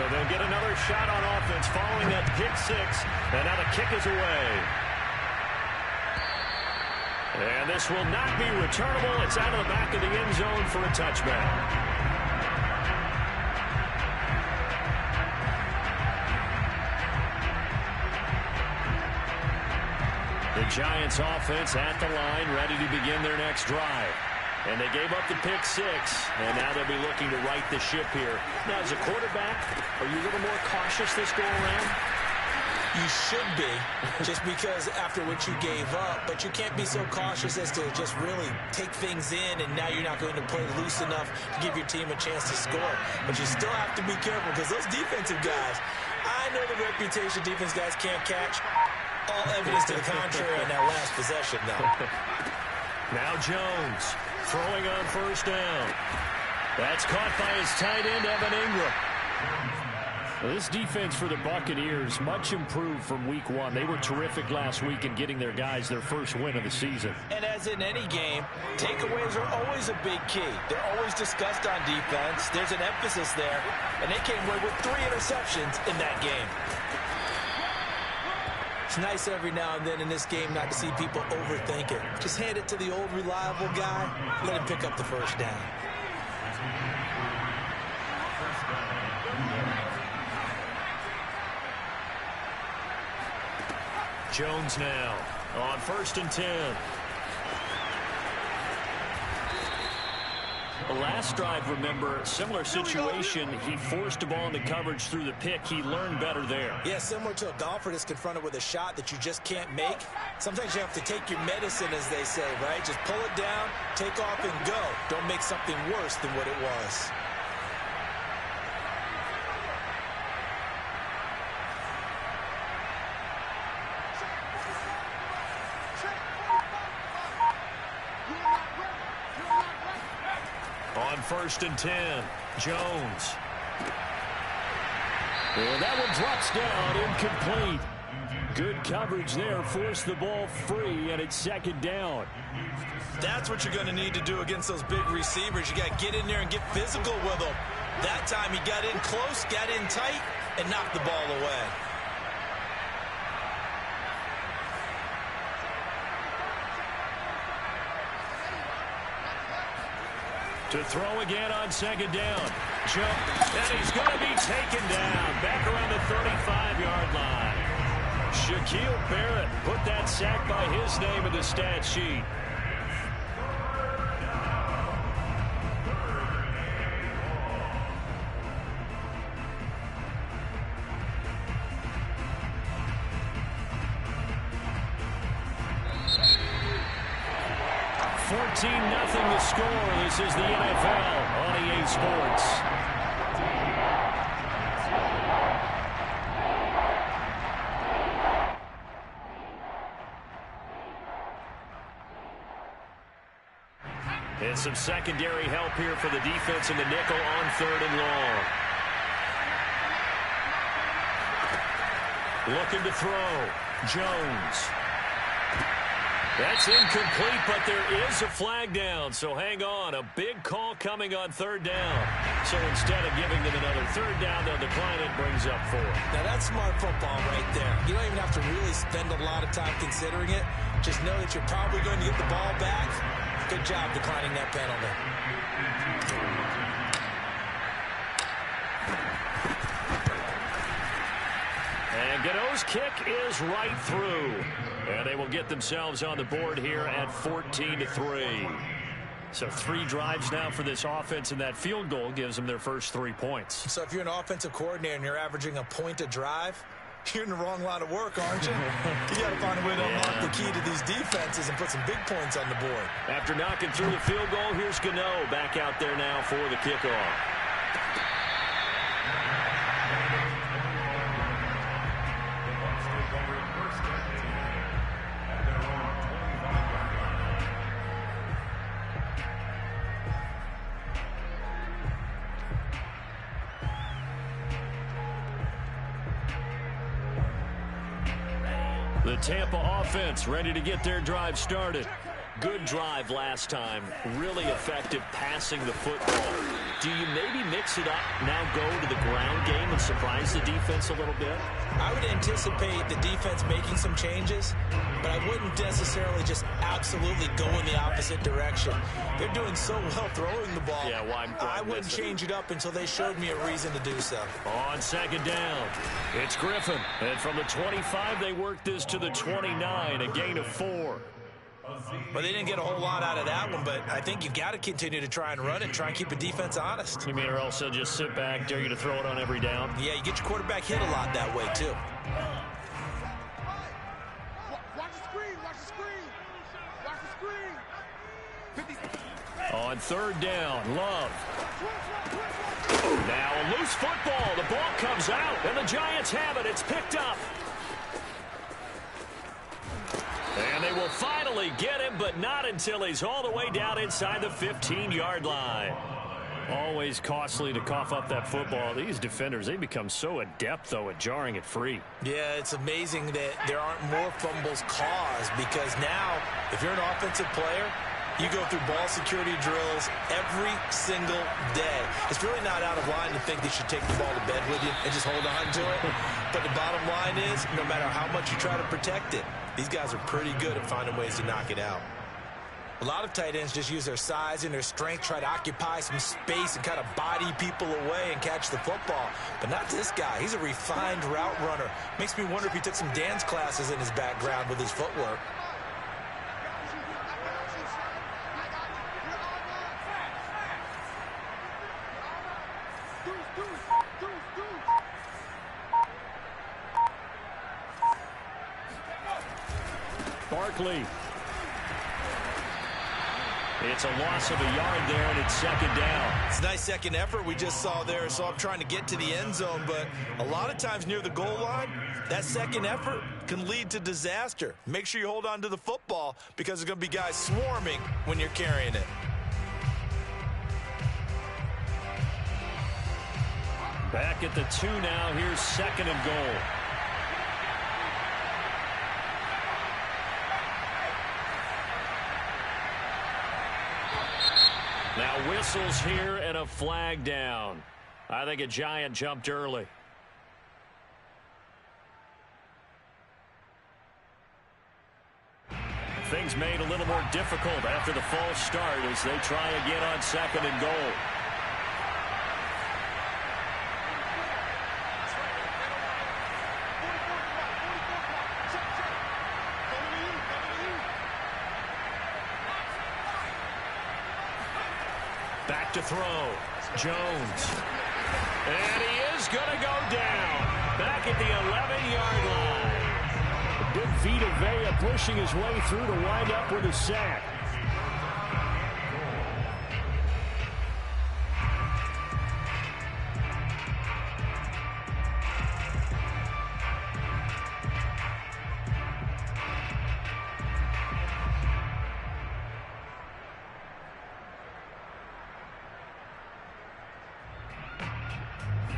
So they'll get another shot on offense following that pick six. And now the kick is away. And this will not be returnable. It's out of the back of the end zone for a touchback. The Giants offense at the line, ready to begin their next drive. And they gave up the pick six, and now they'll be looking to right the ship here. Now, as a quarterback, are you a little more cautious this go around? You should be, just because after what you gave up, but you can't be so cautious as to just really take things in, and now you're not going to play loose enough to give your team a chance to score. But you still have to be careful, because those defensive guys, I know the reputation defense guys can't catch. All evidence to the contrary on that last possession, though. Now Jones throwing on first down. That's caught by his tight end, Evan Ingram. Well, this defense for the Buccaneers, much improved from week one. They were terrific last week in getting their guys their first win of the season. And as in any game, takeaways are always a big key. They're always discussed on defense. There's an emphasis there. And they came away with 3 interceptions in that game. It's nice every now and then in this game not to see people overthink it. Just hand it to the old reliable guy. Let him pick up the first down. Jones now on 1st and 10. The last drive, remember, similar situation. He forced a ball into coverage through the pick. He learned better there. Yeah, similar to a golfer that's confronted with a shot that you just can't make. Sometimes you have to take your medicine, as they say, right? Just pull it down, take off, and go. Don't make something worse than what it was. On 1st and 10, Jones. Well, that one drops down, incomplete. Good coverage there, forced the ball free, and it's 2nd down. That's what you're going to need to do against those big receivers. You got to get in there and get physical with them. That time he got in close, got in tight, and knocked the ball away. To throw again on 2nd down. Jump, and he's going to be taken down. Back around the 35-yard line. Shaquille Barrett put that sack by his name in the stat sheet. Nothing to score. This is the NFL on EA Sports. And some secondary help here for the defense in the nickel on 3rd and long. Looking to throw. Jones. That's incomplete, but there is a flag down, so hang on. A big call coming on 3rd down. So instead of giving them another 3rd down, they'll decline it, brings up 4. Now that's smart football right there. You don't even have to really spend a lot of time considering it. Just know that you're probably going to get the ball back. Good job declining that penalty. And Gano's kick is right through. And they will get themselves on the board here at 14-3. So 3 drives now for this offense, and that field goal gives them their first 3 points. So if you're an offensive coordinator and you're averaging a point a drive, you're in the wrong line of work, aren't you? You got to find a way to unlock the key to these defenses and put some big points on the board. After knocking through the field goal, here's Gano back out there now for the kickoff. The Tampa offense ready to get their drive started. Good drive last time. Really effective passing the football. Do you maybe mix it up, now go to the ground game and surprise the defense a little bit? I would anticipate the defense making some changes, but I wouldn't necessarily just absolutely go in the opposite direction. They're doing so well throwing the ball. Yeah, why I wouldn't change it up until they showed me a reason to do so. On second down, it's Griffin. And from the 25, they work this to the 29, a gain of 4. Well, they didn't get a whole lot out of that one, but I think you've got to continue to try and run it, try and keep the defense honest. You mean, or else they'll just sit back, dare you to throw it on every down? Yeah, you get your quarterback hit a lot that way, too. Watch the screen, watch the screen. Watch the screen. On third down, Love. Now a loose football. The ball comes out, and the Giants have it. It's picked up. And they will finally get him, but not until he's all the way down inside the 15-yard line. Always costly to cough up that football. These defenders, they become so adept, though, at jarring it free. Yeah, it's amazing that there aren't more fumbles caused, because now, if you're an offensive player, you go through ball security drills every single day. It's really not out of line to think they should take the ball to bed with you and just hold on to it. But the bottom line is, no matter how much you try to protect it, these guys are pretty good at finding ways to knock it out. A lot of tight ends just use their size and their strength, try to occupy some space and kind of body people away and catch the football. But not this guy. He's a refined route runner. Makes me wonder if he took some dance classes in his background with his footwork. Barkley. It's a loss of a yard there, and it's second down. It's a nice second effort we just saw there, so I'm trying to get to the end zone, but a lot of times near the goal line, that second effort can lead to disaster. Make sure you hold on to the football, because there's going to be guys swarming when you're carrying it. Back at the 2 now. Here's second and goal. Now whistles here and a flag down. I think a Giant jumped early. Things made a little more difficult after the false start as they try again on second and goal. Back to throw. Jones. And he is going to go down. Back at the 11-yard line. Big Vita Vea pushing his way through to wind up with a sack.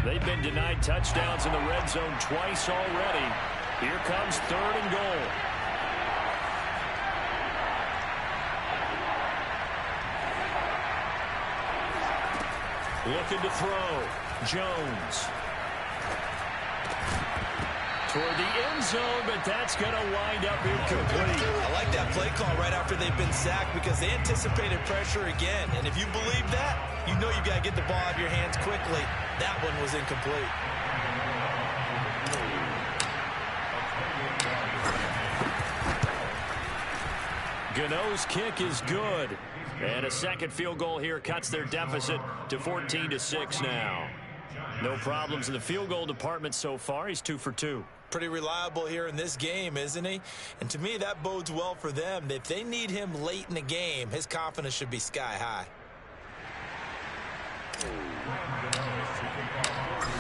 They've been denied touchdowns in the red zone twice already. Here comes third and goal. Looking to throw. Jones. Toward the end zone, but that's going to wind up incomplete. I like that play call right after they've been sacked, because they anticipated pressure again. And if you believe that, you know you've got to get the ball out of your hands quickly. That one was incomplete. Gano's kick is good. And a second field goal here cuts their deficit to 14-6 now. No problems in the field goal department so far. He's 2 for 2. Pretty reliable here in this game, isn't he? And to me, that bodes well for them. If they need him late in the game, his confidence should be sky high.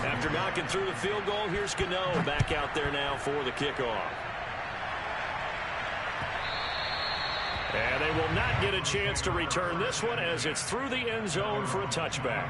After knocking through the field goal, here's Gano back out there now for the kickoff. And they will not get a chance to return this one as it's through the end zone for a touchback.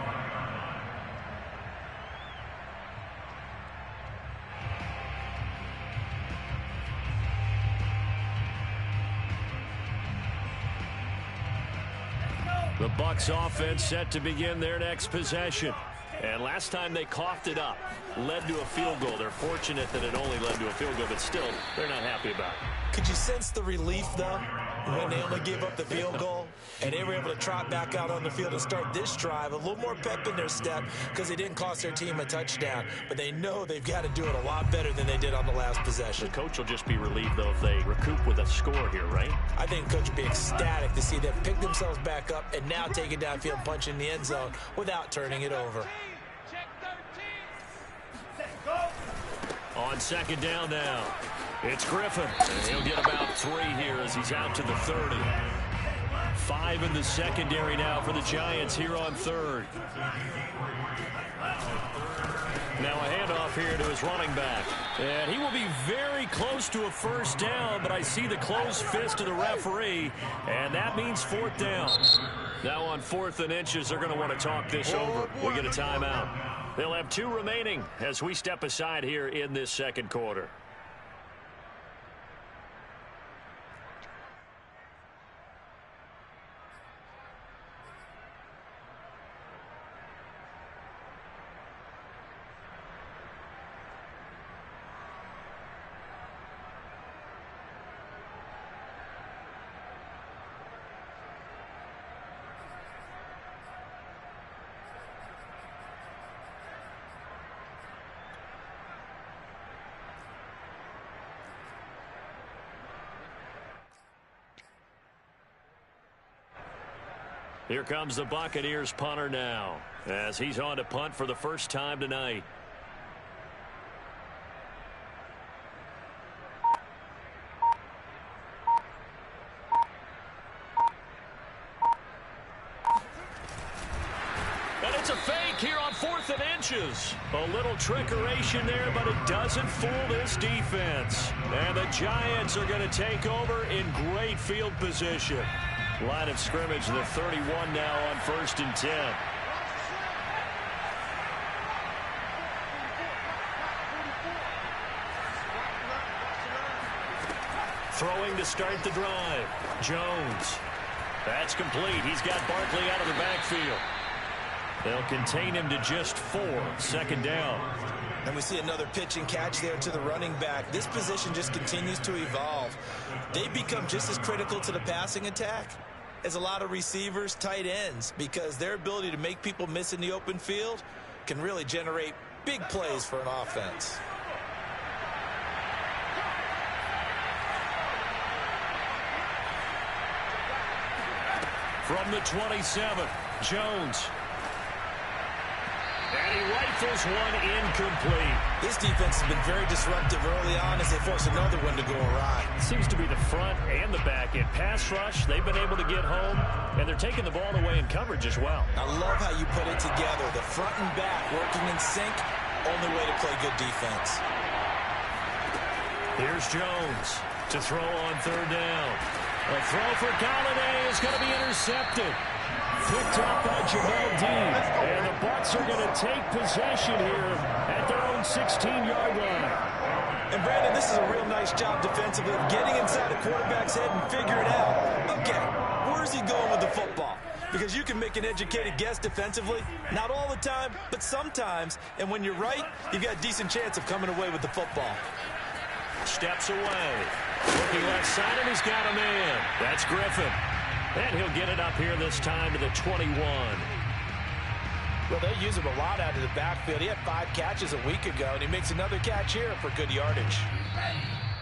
The Bucs offense set to begin their next possession. And last time they coughed it up, led to a field goal. They're fortunate that it only led to a field goal, but still, they're not happy about it. Could you sense the relief, though, when they only gave up the field goal and they were able to trot back out on the field and start this drive? A little more pep in their step because they didn't cost their team a touchdown, but they know they've got to do it a lot better than they did on the last possession. The coach will just be relieved, though, if they recoup with a score here, right? I think the coach will be ecstatic to see them pick themselves back up and now take it downfield and punch in the end zone without turning it over. On second down now, it's Griffin. And he'll get about 3 here as he's out to the 30. 5 in the secondary now for the Giants here on third. Now a handoff here to his running back. And he will be very close to a first down, but I see the closed fist of the referee, and that means 4th down. Now on 4th and inches, they're going to want to talk this over. We get a timeout. They'll have 2 remaining as we step aside here in this second quarter. Here comes the Buccaneers punter now as he's on to punt for the first time tonight. And it's a fake here on 4th and inches. A little trickeration there, but it doesn't fool this defense. And the Giants are going to take over in great field position. Line of scrimmage, the 31 now on 1st and 10. Throwing to start the drive. Jones. That's complete. He's got Barkley out of the backfield. They'll contain him to just 4. 2nd down. And we see another pitch and catch there to the running back. This position just continues to evolve. They become just as critical to the passing attack as a lot of receivers, tight ends, because their ability to make people miss in the open field can really generate big plays for an offense. From the 27, Jones. And he rifles one incomplete. This defense has been very disruptive early on as they force another one to go awry. Seems to be the front and the back end. Pass rush, they've been able to get home, and they're taking the ball away in coverage as well. I love how you put it together. The front and back working in sync, only way to play good defense. Here's Jones to throw on 3rd down. A throw for Galladay is going to be intercepted. Picked up by Jamel Dean. And the Bucs are going to take possession here at their own 16-yard line. And Brandon, this is a real nice job defensively of getting inside a quarterback's head and figuring out, okay, where's he going with the football? Because you can make an educated guess defensively, not all the time, but sometimes. And when you're right, you've got a decent chance of coming away with the football. Steps away. Looking left side, and he's got a man. That's Griffin. And he'll get it up here this time to the 21. Well, they use him a lot out of the backfield. He had 5 catches a week ago, and he makes another catch here for good yardage.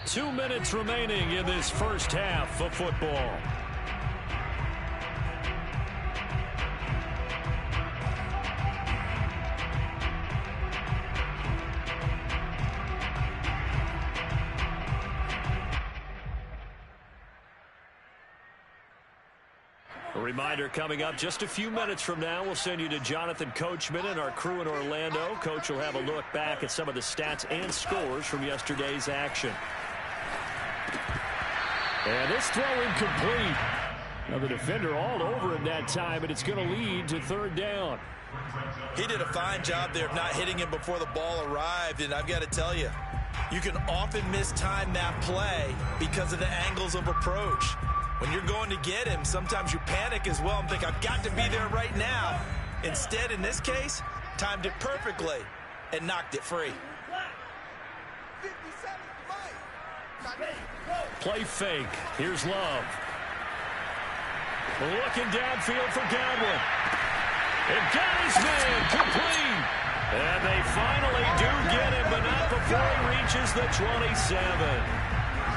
2 minutes remaining in this first half of football. A reminder coming up just a few minutes from now, we'll send you to Jonathan Coachman and our crew in Orlando. Coach will have a look back at some of the stats and scores from yesterday's action. And this throw incomplete. Now the defender all over him that time, and it's going to lead to 3rd down. He did a fine job there of not hitting him before the ball arrived, and I've got to tell you, you can often mistime that play because of the angles of approach. When you're going to get him, sometimes you panic as well and think, I've got to be there right now. Instead, in this case, timed it perfectly and knocked it free. Play fake. Here's Love. Looking downfield for Godwin. And got his man complete. And they finally do get him, but not before he reaches the 27.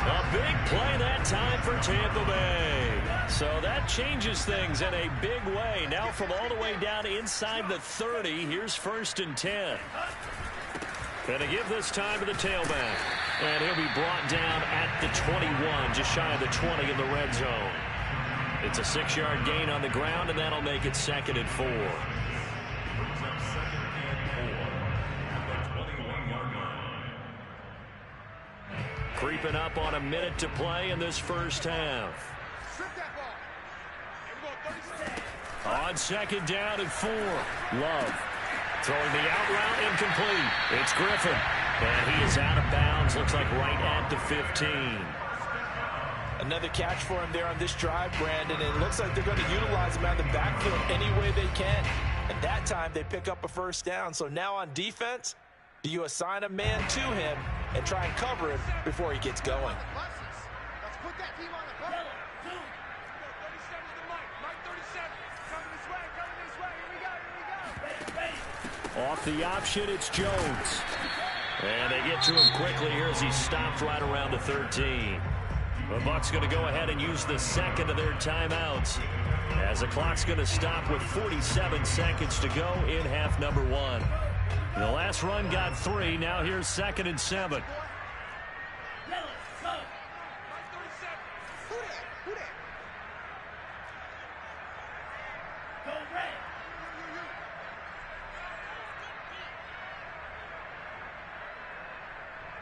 A big play that time for Tampa Bay. So that changes things in a big way. Now from all the way down inside the 30, here's 1st and 10. Gonna give this time to the tailback. And he'll be brought down at the 21, just shy of the 20 in the red zone. It's a 6-yard gain on the ground, and that'll make it 2nd and 4. Creeping up on a minute to play in this first half. On 2nd down and 4. Love throwing the out route incomplete. It's Griffin. And he is out of bounds. Looks like right at the 15. Another catch for him there on this drive, Brandon. And it looks like they're going to utilize him out of the backfield any way they can. And that time they pick up a 1st down. So now on defense, do you assign a man to him and try and cover him before he gets going? Let's put that team on the ball. 37's the mic. Mike 37. Coming this way. Coming this way. Here we go. Off the option, it's Jones. And they get to him quickly here as he stopped right around the 13. The Bucs going to go ahead and use the 2nd of their timeouts as the clock's going to stop with 47 seconds to go in half number 1. The last run got 3. Now here's 2nd and 7.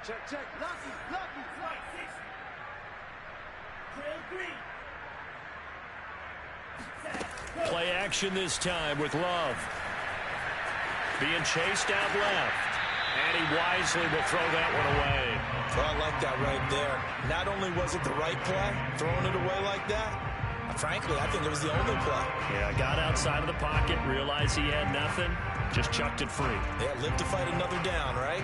Check. Lucky. Play action this time with Love. Being chased out left. And he wisely will throw that one away. Well, I like that right there. Not only was it the right play, throwing it away like that, frankly, I think it was the only play. Yeah, got outside of the pocket, realized he had nothing, just chucked it free. Yeah, live to fight another down, right?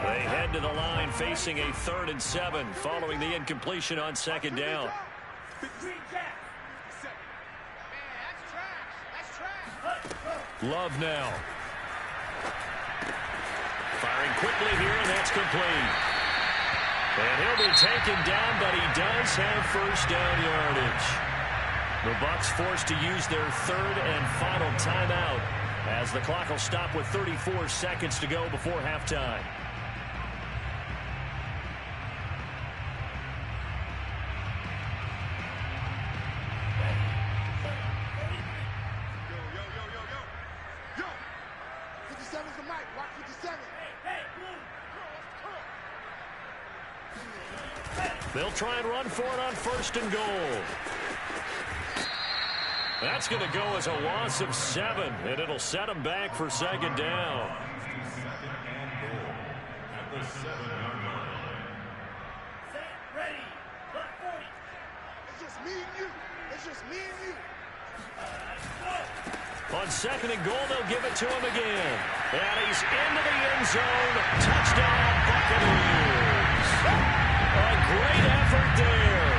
They head to the line facing a 3rd and 7 following the incompletion on 2nd down. Love now. Firing quickly here, and that's complete. And he'll be taken down, but he does have 1st down yardage. The Bucs forced to use their 3rd and final timeout as the clock will stop with 34 seconds to go before halftime. They'll try and run for it on 1st and goal. That's going to go as a loss of 7, and it'll set them back for 2nd down. It's just me and you. On 2nd and goal, they'll give it to him again. And he's into the end zone. Touchdown, Buccaneers. A great effort there.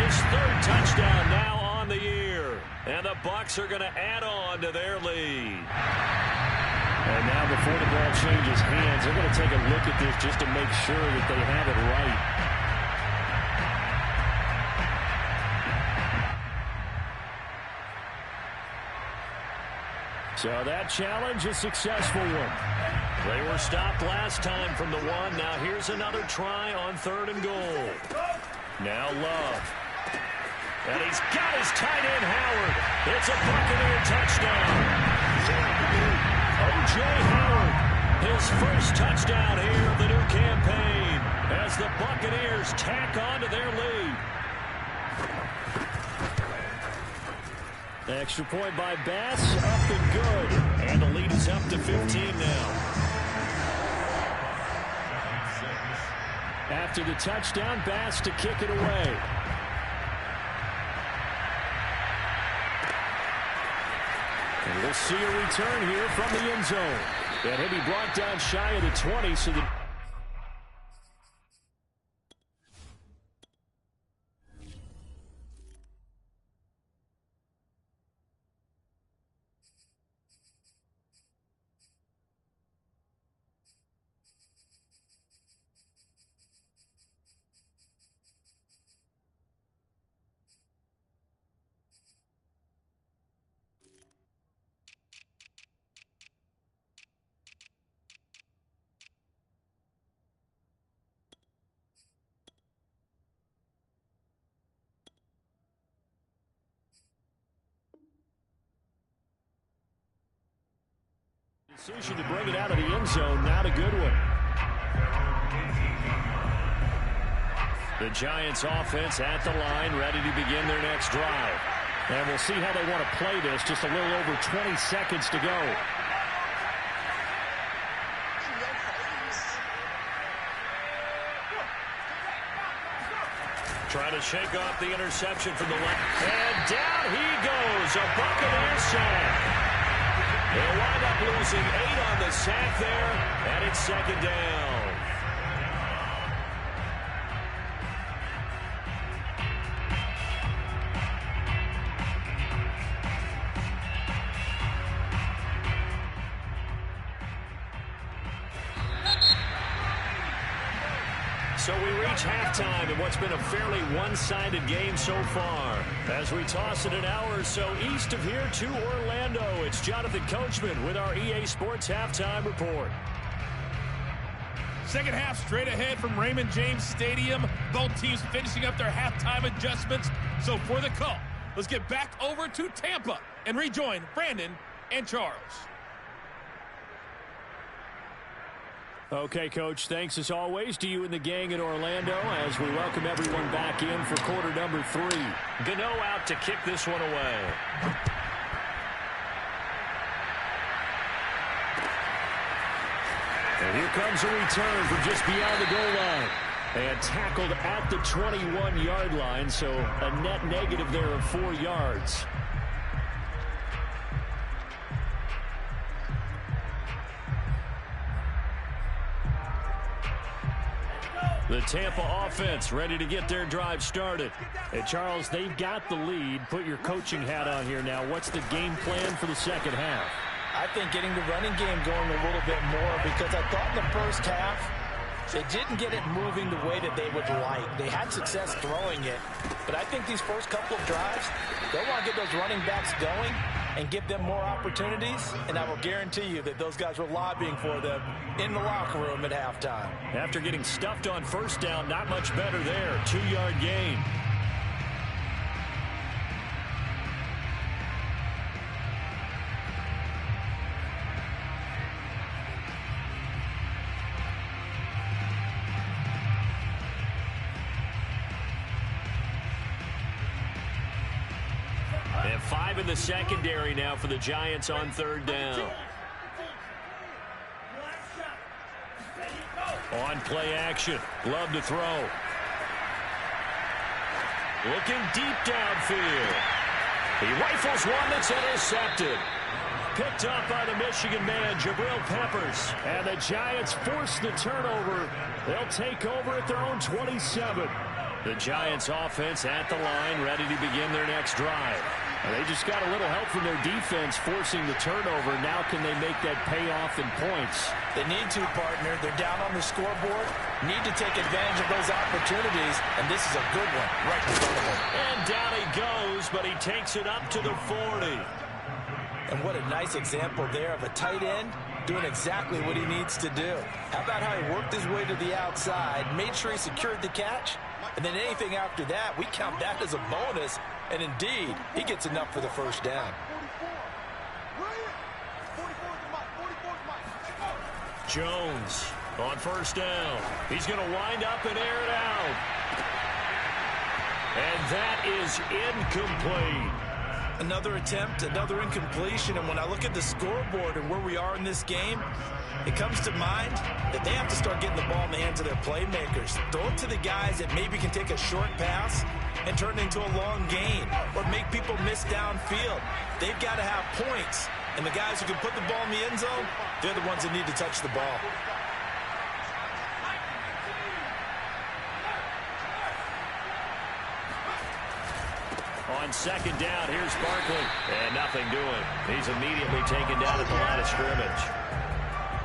His 3rd touchdown now on the year. And the Bucs are going to add on to their lead. And now before the ball changes hands, they're going to take a look at this just to make sure that they have it right. So that challenge, a successful one. They were stopped last time from the 1. Now here's another try on 3rd and goal. Now Love. And he's got his tight end, Howard. It's a Buccaneer touchdown. O.J. Howard, his 1st touchdown here of the new campaign as the Buccaneers tack on to their lead. Extra point by Bass, up and good. And the lead is up to 15 now. After the touchdown, Bass to kick it away. And we'll see a return here from the end zone. And he'll be brought down shy of the 20, so the decision to bring it out of the end zone, not a good one. The Giants offense at the line, ready to begin their next drive. And we'll see how they want to play this. Just a little over 20 seconds to go. Trying to shake off the interception from the left. And down he goes. A Buccaneer sack. They'll wind up losing 8 on the sack there, and it's second down. So we reach halftime in what's been a fairly one-sided game so far. As we toss it an hour or so east of here to Orlando, it's Jonathan Coachman with our EA Sports Halftime Report. Second half straight ahead from Raymond James Stadium. Both teams finishing up their halftime adjustments. So for the call, let's get back over to Tampa and rejoin Brandon and Charles. Okay, Coach, thanks as always to you and the gang in Orlando as we welcome everyone back in for quarter number 3. Gano out to kick this one away. And here comes a return from just beyond the goal line. And tackled at the 21-yard line, so a net negative there of 4 yards. The Tampa offense ready to get their drive started. And Charles, they've got the lead. Put your coaching hat on here now. What's the game plan for the second half? I think getting the running game going a little bit more, because I thought in the first half they didn't get it moving the way that they would like. They had success throwing it, but I think these first couple of drives, they'll want to get those running backs going and give them more opportunities, and I will guarantee you that those guys were lobbying for them in the locker room at halftime. After getting stuffed on first down, not much better there. 2-yard gain. And 5 in the secondary now for the Giants on third down. On play action. Love to throw. Looking deep downfield. He rifles one that's intercepted. Picked up by the Michigan man, Jabril Peppers. And the Giants force the turnover. They'll take over at their own 27. The Giants offense at the line, ready to begin their next drive. And they just got a little help from their defense forcing the turnover. Now can they make that payoff in points? They need to, partner. They're down on the scoreboard. Need to take advantage of those opportunities, and this is a good one right in front of them. And down he goes, but he takes it up to the 40. And what a nice example there of a tight end doing exactly what he needs to do. How about how he worked his way to the outside, made sure he secured the catch, and then anything after that, we count that as a bonus. And indeed, he gets enough for the first down. Jones on first down. He's going to wind up and air it out. And that is incomplete. Another attempt, another incompletion, and when I look at the scoreboard and where we are in this game, it comes to mind that they have to start getting the ball in the hands of their playmakers. Throw it to the guys that maybe can take a short pass and turn it into a long gain or make people miss downfield. They've got to have points, and the guys who can put the ball in the end zone, they're the ones that need to touch the ball. On second down, here's Barkley. And nothing doing. He's immediately taken down at the line of scrimmage.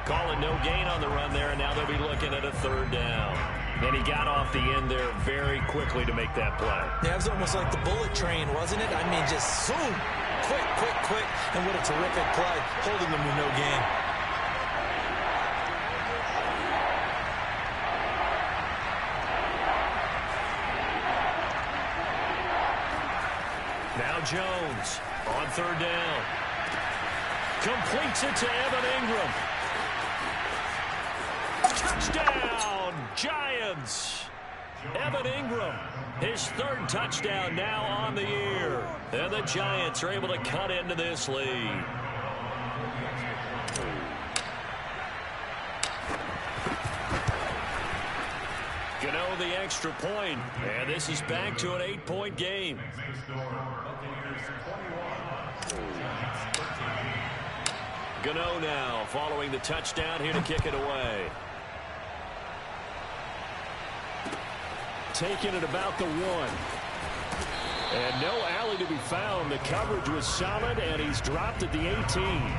Calling no gain on the run there, and now they'll be looking at a third down. And he got off the end there very quickly to make that play. Yeah, it was almost like the bullet train, wasn't it? I mean, just zoom. Quick, quick, quick. And what a terrific play, holding them with no gain. Now Jones on third down. Completes it to Evan Ingram. Touchdown, Giants. Evan Ingram, his third touchdown now on the year. And the Giants are able to cut into this lead. Gano the extra point, and this is back to an 8-point game. Gano now following the touchdown here to kick it away. Taking it about the 1. And no alley to be found. The coverage was solid, and he's dropped at the 18.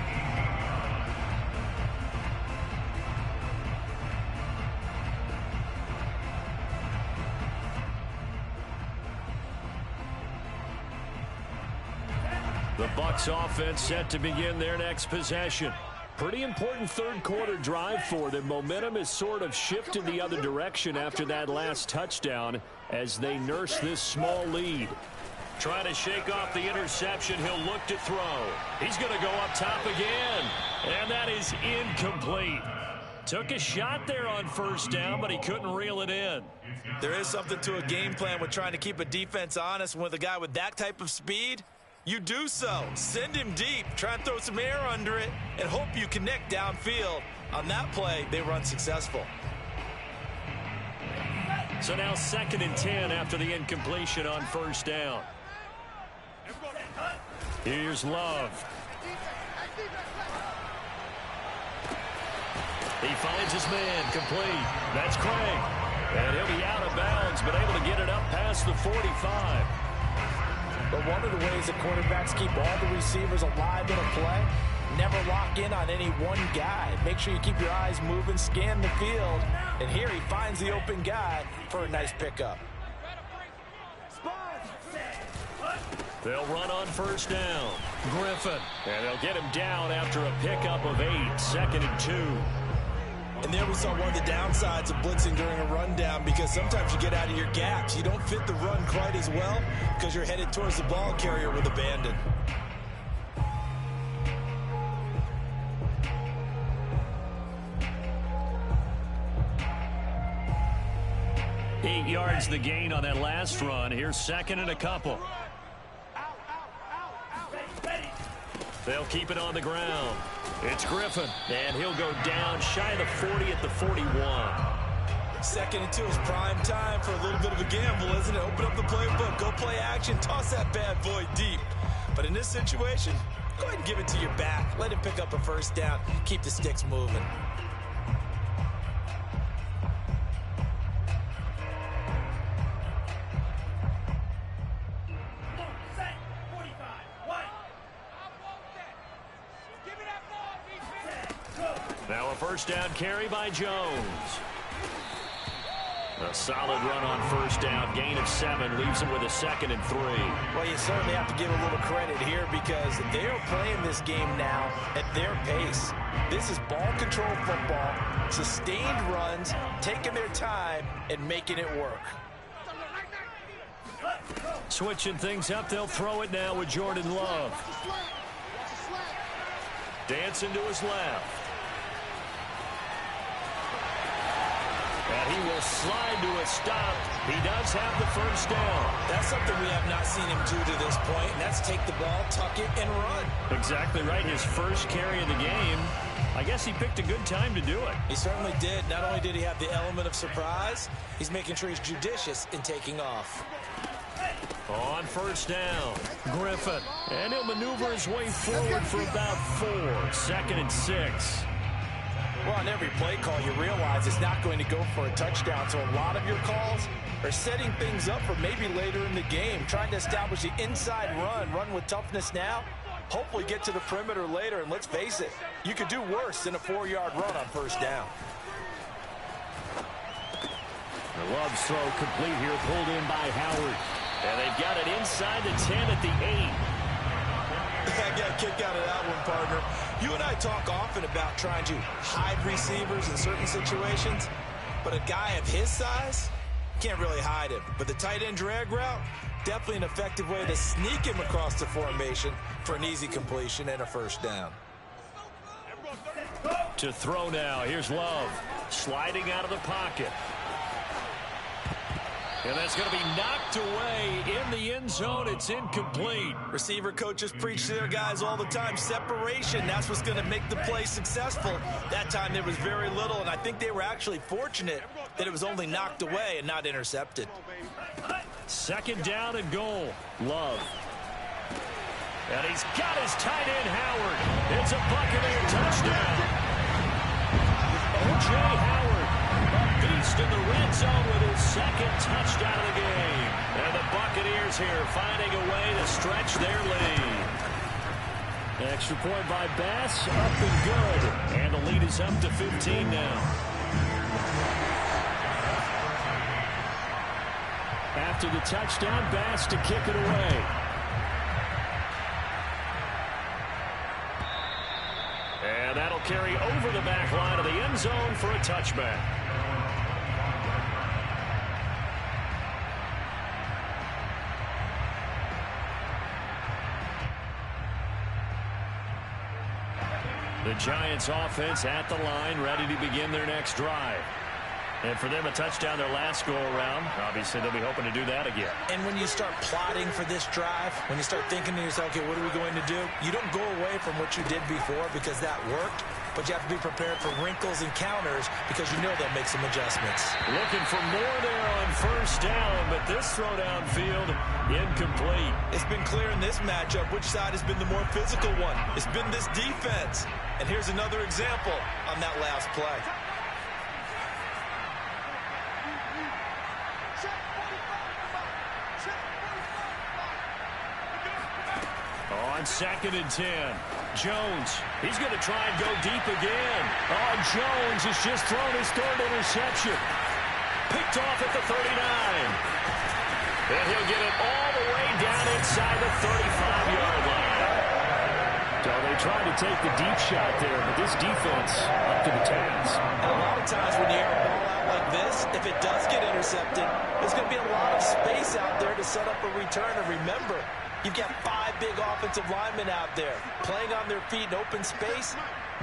The Bucs offense set to begin their next possession. Pretty important third quarter drive for them. Momentum has sort of shifted the other direction after that last touchdown as they nurse this small lead. Trying to shake off the interception. He'll look to throw. He's going to go up top again. And that is incomplete. Took a shot there on first down, but he couldn't reel it in. There is something to a game plan with trying to keep a defense honest. With a guy with that type of speed, you do so. Send him deep. Try and throw some air under it and hope you connect downfield. On that play, they run successful. So now 2nd and 10 after the incompletion on first down. Here's Love. He finds his man complete. That's Craig. And he'll be out of bounds, but able to get it up past the 45. But one of the ways that quarterbacks keep all the receivers alive in a play, never lock in on any one guy. Make sure you keep your eyes moving, scan the field. And here he finds the open guy for a nice pickup. They'll run on first down. Griffin. And they'll get him down after a pickup of 8. 2nd and 2. And there we saw one of the downsides of blitzing during a rundown, because sometimes you get out of your gaps. You don't fit the run quite as well because you're headed towards the ball carrier with abandon. Eight yards the gain on that last run. Here's 2nd and a couple. They'll keep it on the ground. It's Griffin, and he'll go down shy of the 40 at the 41. 2nd and 2 is prime time for a little bit of a gamble, isn't it? Open up the playbook, go play action, toss that bad boy deep. But in this situation, go ahead and give it to your back. Let him pick up a first down. Keep the sticks moving. Now a first down carry by Jones. A solid run on first down. Gain of 7 leaves him with a 2nd and 3. Well, you certainly have to give a little credit here because they're playing this game now at their pace. This is ball control football, sustained runs, taking their time and making it work. Switching things up, they'll throw it now with Jordan Love. Dancing to his left. And he will slide to a stop. He does have the first down. That's something we have not seen him do to this point, and that's take the ball, tuck it, and run. Exactly right. His first carry of the game. I guess he picked a good time to do it. He certainly did. Not only did he have the element of surprise, he's making sure he's judicious in taking off. On first down, Griffin. And he'll maneuver his way forward for about 4. 2nd and 6. Well, on every play call, you realize it's not going to go for a touchdown. So a lot of your calls are setting things up for maybe later in the game, trying to establish the inside run with toughness now, hopefully get to the perimeter later. And let's face it, you could do worse than a 4-yard run on first down. The Love's throw complete here, pulled in by Howard. And they've got it inside the 10 at the 8. I got a kick out of that one, partner. You and I talk often about trying to hide receivers in certain situations, but a guy of his size can't really hide him. But the tight end drag route, definitely an effective way to sneak him across the formation for an easy completion and a first down. To throw now, here's Love, sliding out of the pocket. And that's going to be knocked away in the end zone. It's incomplete. Receiver coaches preach to their guys all the time. Separation, that's what's going to make the play successful. That time there was very little, and I think they were actually fortunate that it was only knocked away and not intercepted. 2nd down and goal. Love. And he's got his tight end, Howard. It's a Buccaneer touchdown. O.J. Howard. Beast in the red zone with his 2nd touchdown of the game. And the Buccaneers here finding a way to stretch their lead. Extra point by Bass, up and good. And the lead is up to 15 now. After the touchdown, Bass to kick it away. And that'll carry over the back line of the end zone for a touchback. The Giants offense at the line, ready to begin their next drive. And for them, a touchdown their last go-around. Obviously, they'll be hoping to do that again. And when you start plotting for this drive, when you start thinking to yourself, okay, what are we going to do? You don't go away from what you did before because that worked, but you have to be prepared for wrinkles and counters because you know they'll make some adjustments. Looking for more there on first down, but this throw downfield, incomplete. It's been clear in this matchup which side has been the more physical one. It's been this defense. And here's another example on that last play. On 2nd and 10, Jones, he's going to try and go deep again. Oh, Jones has just thrown his 3rd interception. Picked off at the 39. And he'll get it all the way down inside the 35-yard line. So they tried to take the deep shot there, but this defense up to the task. And a lot of times when you air a ball out like this, if it does get intercepted, there's going to be a lot of space out there to set up a return. And remember, you've got 5 big offensive linemen out there playing on their feet in open space.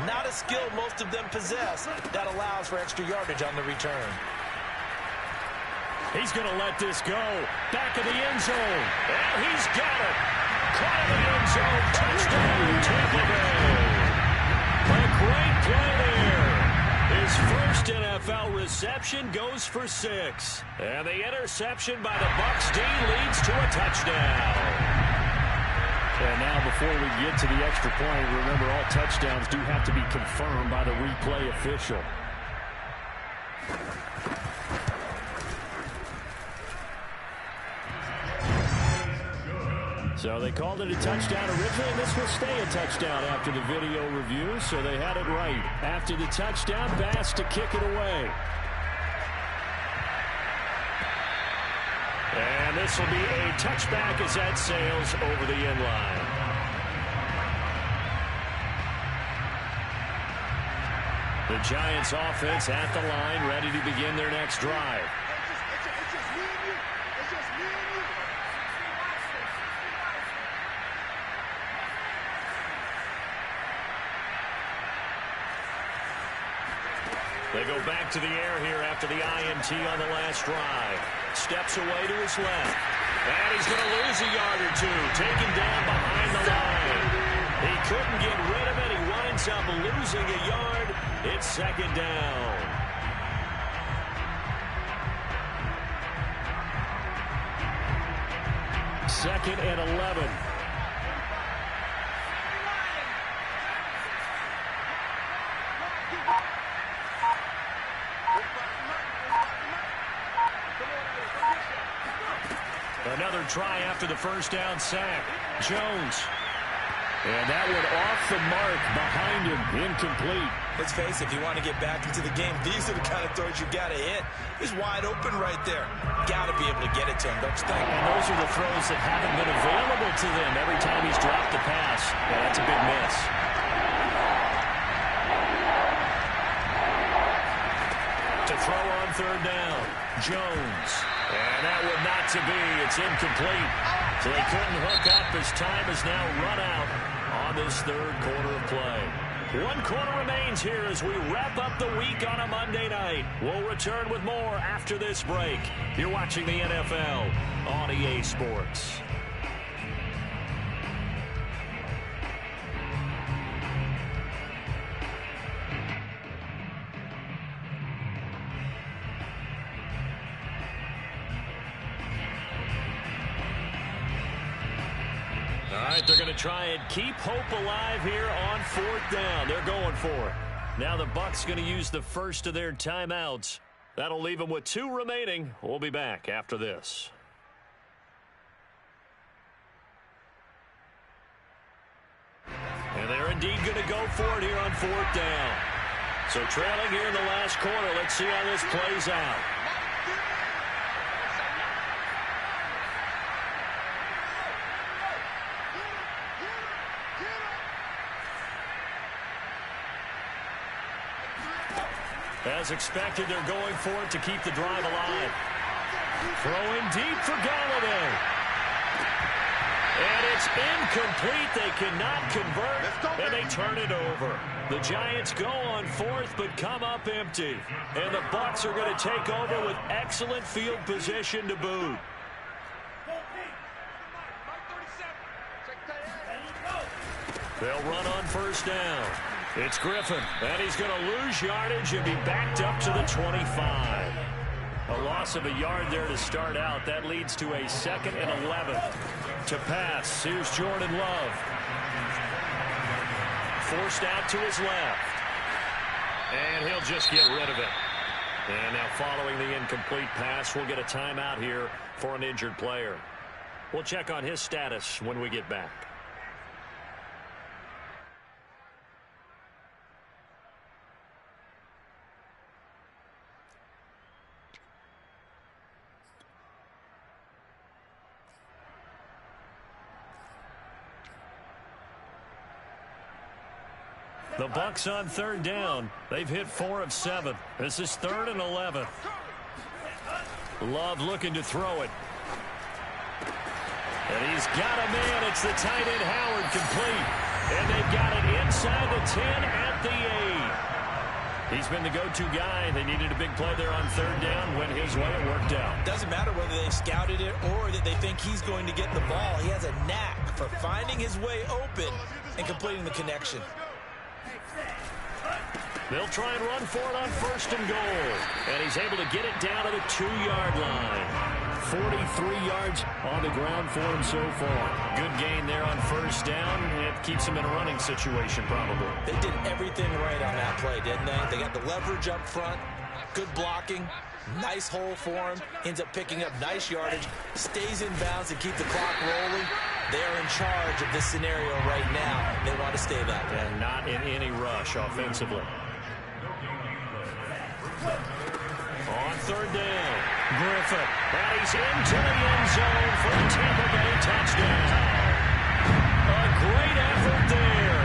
Not a skill most of them possess that allows for extra yardage on the return. He's going to let this go. Back of the end zone. And he's got it. Caught in the end zone. Touchdown, Tampa Bay. A great play there. His first NFL reception goes for 6. And the interception by the Bucs D leads to a touchdown. And now before we get to the extra point, remember all touchdowns do have to be confirmed by the replay official. So they called it a touchdown originally, and this will stay a touchdown after the video review, so they had it right. After the touchdown, Bass to kick it away. And this will be a touchback as that sails over the end line. The Giants offense at the line, ready to begin their next drive. They go back to the air here after the INT on the last drive. Steps away to his left. And he's going to lose a yard or two. Taken down behind the line. He couldn't get rid of it. He winds up losing a yard. It's second down. Second and 11. Another try after the first down sack. Jones. And that one off the mark behind him. Incomplete. Let's face it, if you want to get back into the game, these are the kind of throws you got to hit. He's wide open right there. Got to be able to get it to him, don't you think? And those are the throws that haven't been available to them every time he's dropped a pass. Yeah, that's a big miss. To throw on third down. Jones. And that one not to be. It's incomplete. So they couldn't hook up as time has now run out on this third quarter of play. 1 quarter remains here as we wrap up the week on a Monday night. We'll return with more after this break. You're watching the NFL on EA Sports. All right, they're going to try and keep hope alive here on fourth down. They're going for it. Now the Bucs going to use the first of their timeouts. That'll leave them with 2 remaining. We'll be back after this. And they're indeed going to go for it here on fourth down. So trailing here in the last quarter. Let's see how this plays out. As expected, they're going for it to keep the drive alive. Throwing deep for Galladay. And it's incomplete. They cannot convert, and they turn it over. The Giants go on fourth, but come up empty. And the Bucs are going to take over with excellent field position to boot. They'll run on first down. It's Griffin, and he's going to lose yardage and be backed up to the 25. A loss of a yard there to start out. That leads to a second and 11. To pass, here's Jordan Love. Forced out to his left. And he'll just get rid of it. And now following the incomplete pass, we'll get a timeout here for an injured player. We'll check on his status when we get back. The Bucs on third down. They've hit 4 of 7. This is 3rd and 11. Love looking to throw it. And he's got a man. It's the tight end Howard, complete. And they've got it inside the 10 at the 8. He's been the go-to guy. They needed a big play there on third down. Went his way. It worked out. Doesn't matter whether they scouted it or that they think he's going to get the ball. He has a knack for finding his way open and completing the connection. They'll try and run for it on first and goal. And he's able to get it down to the 2-yard line. 43 yards on the ground for him so far. Good gain there on first down. It keeps him in a running situation probably. They did everything right on that play, didn't they? They got the leverage up front, good blocking, nice hole for him, ends up picking up nice yardage, stays in bounds to keep the clock rolling. They're in charge of this scenario right now. They want to stay that way. And not in any rush offensively. On third down, Griffin. And he's into the end zone for a Tampa Bay touchdown. A great effort there.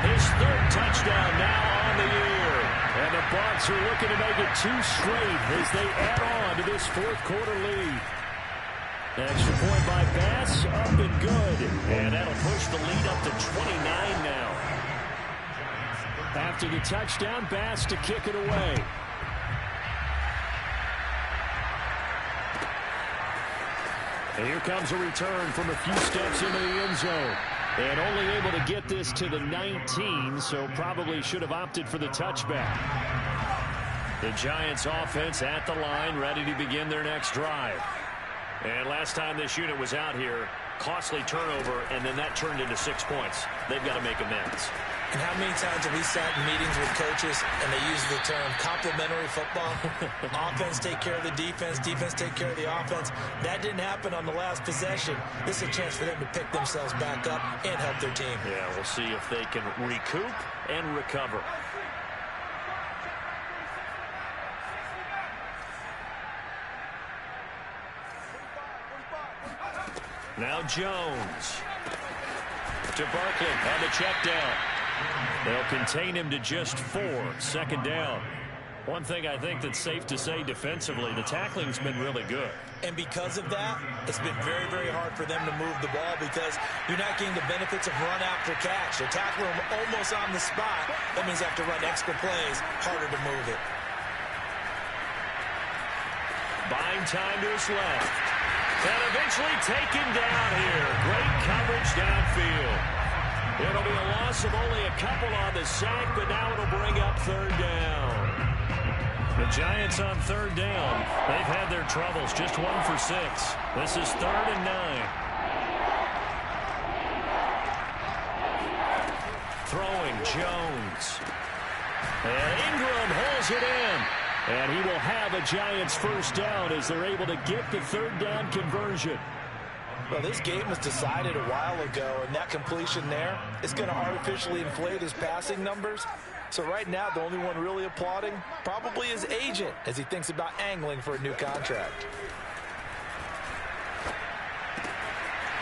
His 3rd touchdown now on the year. And the Bucs are looking to make it 2 straight as they add on to this 4th quarter lead. Extra point by Bass, up and good. And that'll push the lead up to 29 now. After the touchdown, Bass to kick it away. And here comes a return from a few steps into the end zone. And only able to get this to the 19, so probably should have opted for the touchback. The Giants offense at the line, ready to begin their next drive. And last time this unit was out here, costly turnover, and then that turned into 6 points. They've got to make amends. And how many times have we sat in meetings with coaches and they use the term complementary football? Offense take care of the defense, defense take care of the offense. That didn't happen on the last possession. This is a chance for them to pick themselves back up and help their team. Yeah, we'll see if they can recoup and recover. Now Jones to Barkley on the check down. They'll contain him to just 4. Second down. One thing I think that's safe to say defensively, the tackling's been really good. And because of that, it's been very, very hard for them to move the ball because you're not getting the benefits of run after catch. They tackle him almost on the spot. That means they have to run extra plays, harder to move it. Buying time to his left. And eventually taken down here. Great coverage downfield. It'll be a loss of only a couple on the sack, but now it'll bring up third down. The Giants on third down. They've had their troubles. Just 1 for 6. This is 3rd and 9. Throwing Jones. And Ingram holds it in. And he will have a Giants first down as they're able to get the third down conversion. Well, this game was decided a while ago, and that completion there is going to artificially inflate his passing numbers. So right now, the only one really applauding probably his agent as he thinks about angling for a new contract.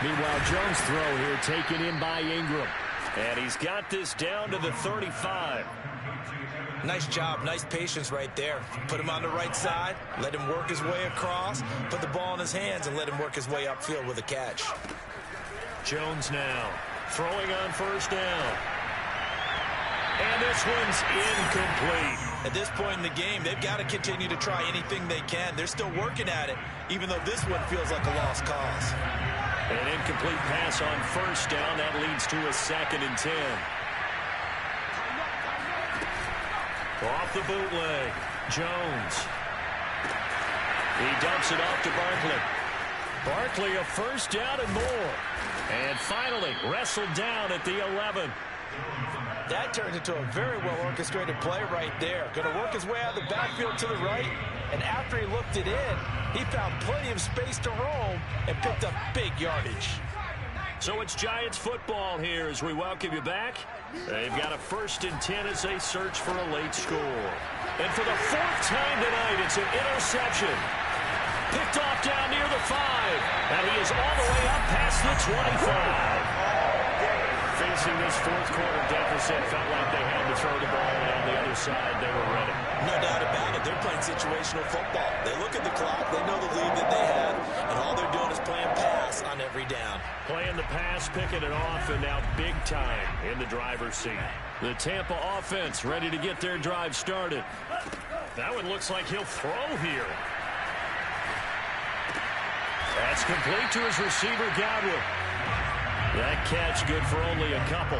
Meanwhile, Jones' throw here taken in by Ingram. And he's got this down to the 35. Nice job, nice patience right there. Put him on the right side, let him work his way across, put the ball in his hands, and let him work his way upfield with a catch. Jones now throwing on first down. And this one's incomplete. At this point in the game, they've got to continue to try anything they can. They're still working at it, even though this one feels like a lost cause. An incomplete pass on first down. That leads to a 2nd and 10. Off the bootleg, Jones. He dumps it off to Barkley. Barkley a first down and more. And finally wrestled down at the 11. That turned into a very well-orchestrated play right there. Going to work his way out of the backfield to the right. And after he looked it in, he found plenty of space to roam and picked up big yardage. So it's Giants football here as we welcome you back. They've got a 1st and 10 as they search for a late score. And for the 4th time tonight, it's an interception. Picked off down near the 5. And he is all the way up past the 25. Facing this 4th quarter deficit, felt like they had to throw the ball, and on the other side, they were ready. No doubt about it. They're playing situational football. They look at the clock, they know the lead that they have, and all they're doing is playing pass on every down. Playing the pass, picking it off, and now big time in the driver's seat. The Tampa offense ready to get their drive started. That one looks like he'll throw here. That's complete to his receiver, Godwin. That catch good for only a couple.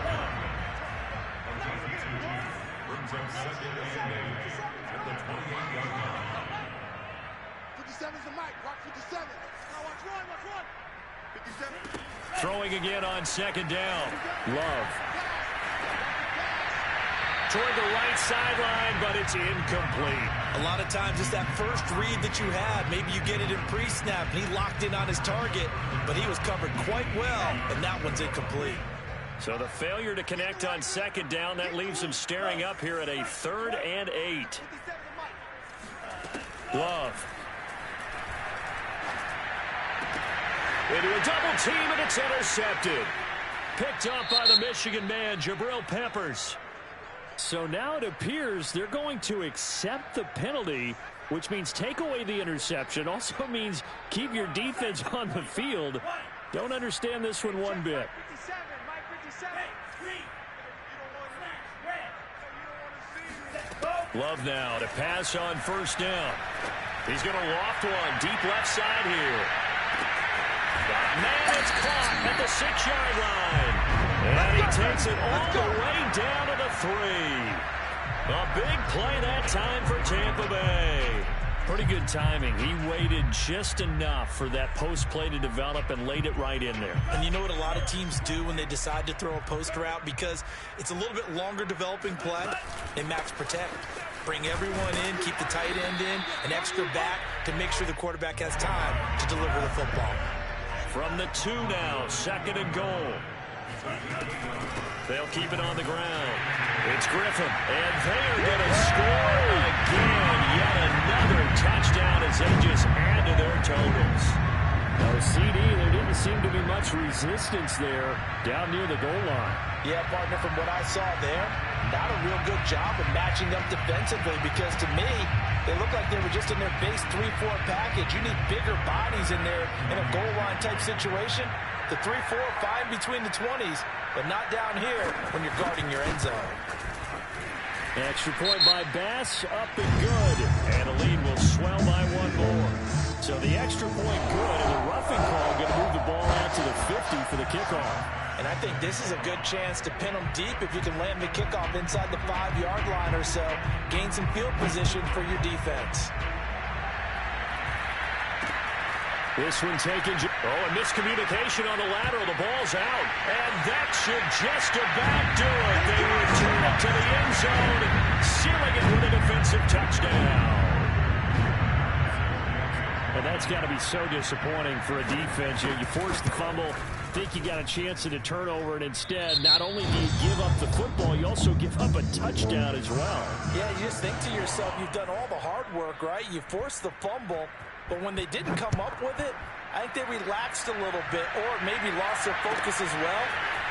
Throwing again on 2nd down. Love. Toward the right sideline, but it's incomplete. A lot of times it's that first read that you had. Maybe you get it in pre-snap, and he locked in on his target, but he was covered quite well, and that one's incomplete. So the failure to connect on 2nd down, that leaves him staring up here at a 3rd and 8. Love. Into a double team, and it's intercepted. Picked up by the Michigan man, Jabril Peppers. So now it appears they're going to accept the penalty, which means take away the interception. Also means keep your defense on the field. Don't understand this one bit. Love now to pass on first down. He's going to loft one deep left side here. Man, it's caught at the 6-yard line. And he takes it all the way down to the 3. A big play that time for Tampa Bay. Pretty good timing. He waited just enough for that post play to develop and laid it right in there. And you know what a lot of teams do when they decide to throw a post route? Because it's a little bit longer developing play. They max protect. Bring everyone in, keep the tight end in, an extra back to make sure the quarterback has time to deliver the football. From the 2 now, 2nd and goal. They'll keep it on the ground. It's Griffin, and they're going to score again. Yet another touchdown as they just add to their totals. Now, CD, there didn't seem to be much resistance there down near the goal line. Yeah, partner, from what I saw there, not a real good job of matching them defensively because to me, they look like they were just in their base 3-4 package. You need bigger bodies in there in a goal line type situation. The 3-4, fine between the 20s, but not down here when you're guarding your end zone. Extra point by Bass, up and good. And a lead will swell by 1 more. So the extra point good, and the roughing call going to move the ball out to the 50 for the kickoff. And I think this is a good chance to pin them deep if you can land the kickoff inside the 5-yard line or so. Gain some field position for your defense. This one taken. Oh, a miscommunication on the lateral. The ball's out. And that should just about do it. They return it to the end zone, sealing it with a defensive touchdown. And that's got to be so disappointing for a defense. You force the fumble, think you got a chance at a turnover, and instead, not only do you give up the football, you also give up a touchdown as well. Yeah, you just think to yourself, you've done all the hard work, right? You force the fumble, but when they didn't come up with it, I think they relaxed a little bit or maybe lost their focus as well,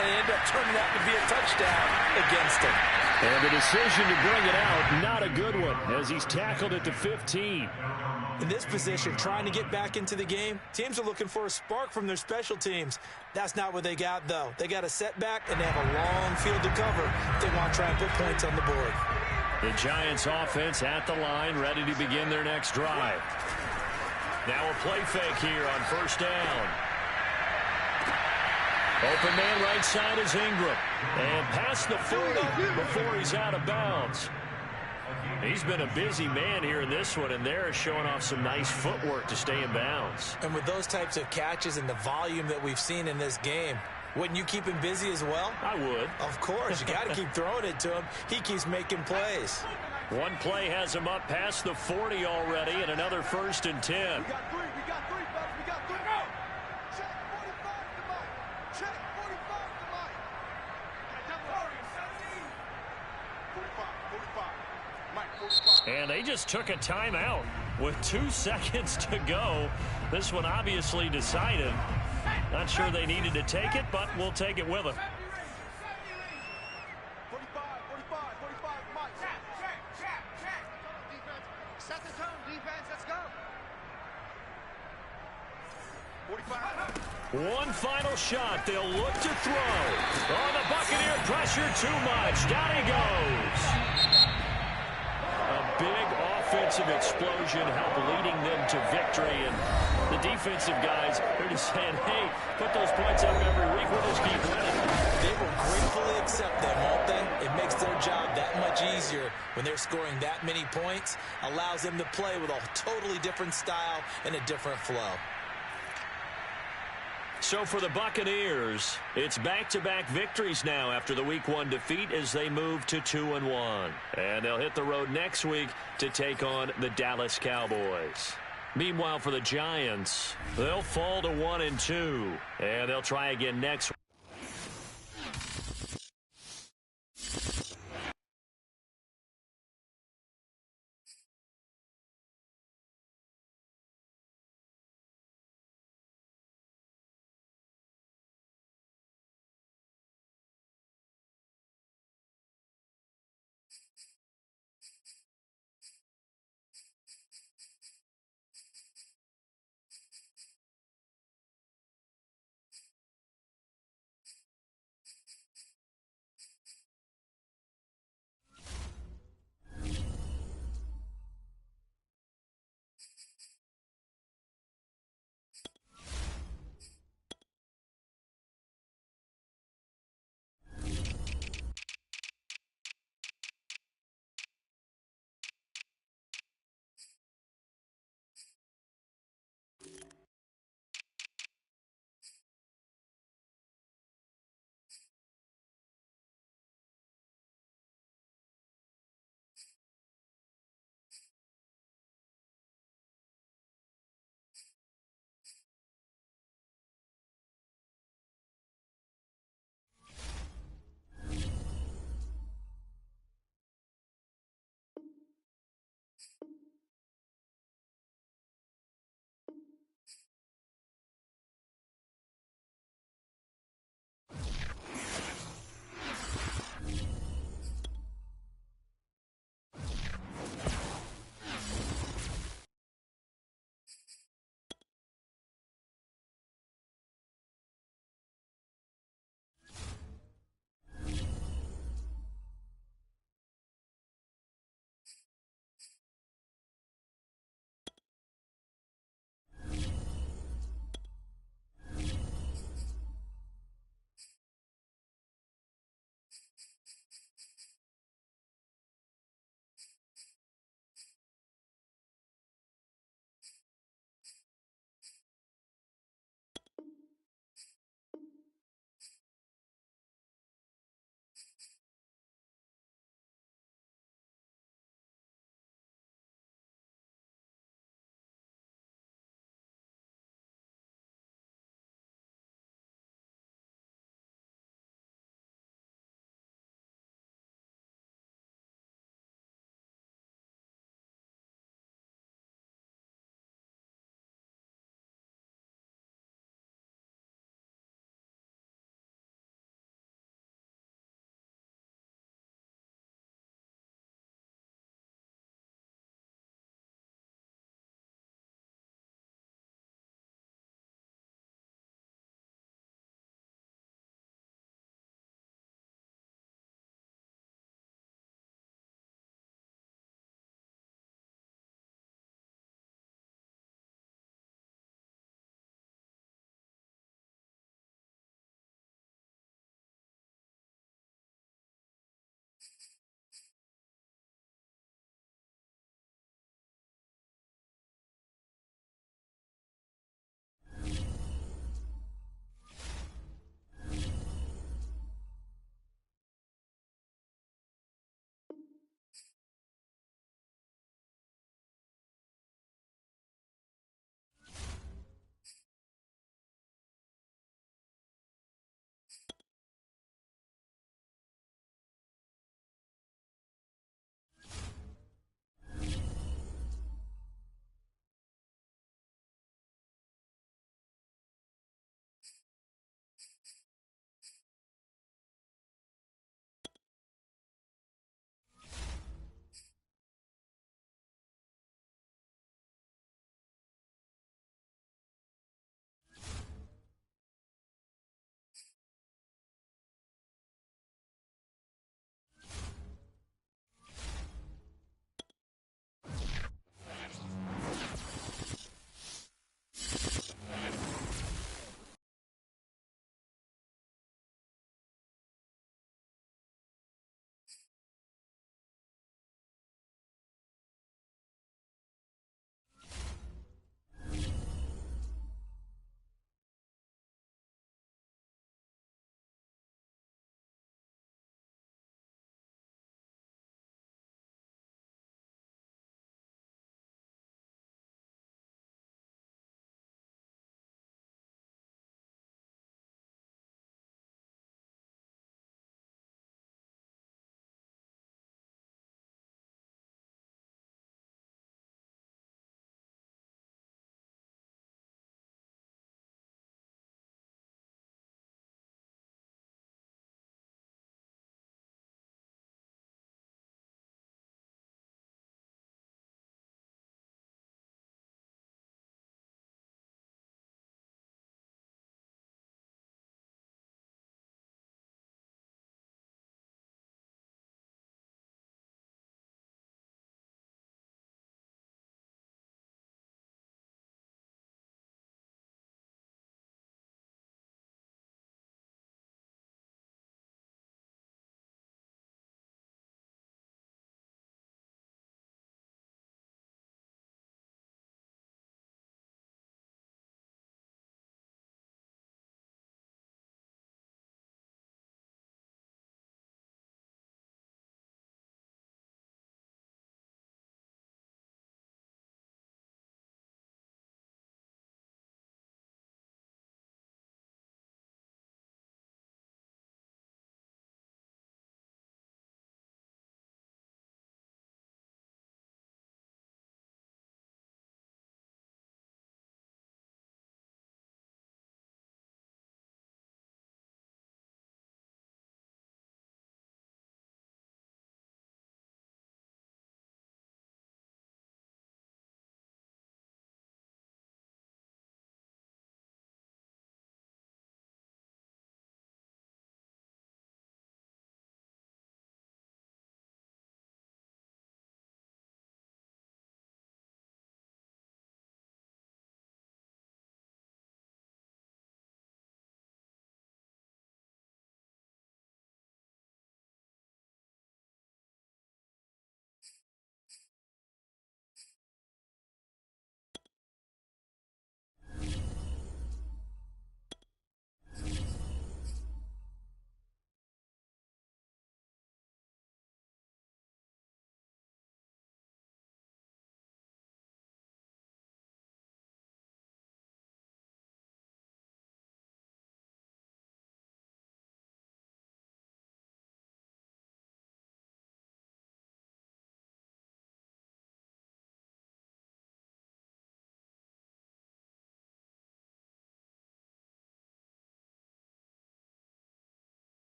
and it ended up turning out to be a touchdown against them. And the decision to bring it out, not a good one, as he's tackled at the 15. In this position, trying to get back into the game, teams are looking for a spark from their special teams. That's not what they got, though. They got a setback, and they have a long field to cover if they want to try and put points on the board. The Giants offense at the line, ready to begin their next drive. Now a play fake here on 1st down. Open man right side is Ingram. And past the 40 before he's out of bounds. He's been a busy man here in this one, and they're showing off some nice footwork to stay in bounds. And with those types of catches and the volume that we've seen in this game, wouldn't you keep him busy as well? I would. Of course. You got to keep throwing it to him. He keeps making plays. One play has him up past the 40 already, and another 1st and 10. We got 3, fellas, we got 3. Go! Check 45 to Mike. Check 45 to Mike. Okay, 45. Mike, 45. And they just took a timeout with 2 seconds to go. This one obviously decided. Not sure they needed to take it, but we'll take it with them. 45, Mike. Check. Defense, set the tone, defense, let's go. 45. One final shot. They'll look to throw. Oh, the Buccaneer pressure too much. Down he goes. A big offensive explosion helped leading them to victory. And the defensive guys, they're just saying, hey, put those points up every week. We'll just keep winning. They will gratefully accept them, won't they? It makes their job that much easier when they're scoring that many points. Allows them to play with a totally different style and a different flow. So for the Buccaneers, it's back-to-back victories now after the Week 1 defeat as they move to 2-1. And they'll hit the road next week to take on the Dallas Cowboys. Meanwhile, for the Giants, they'll fall to 1-2, and they'll try again next week.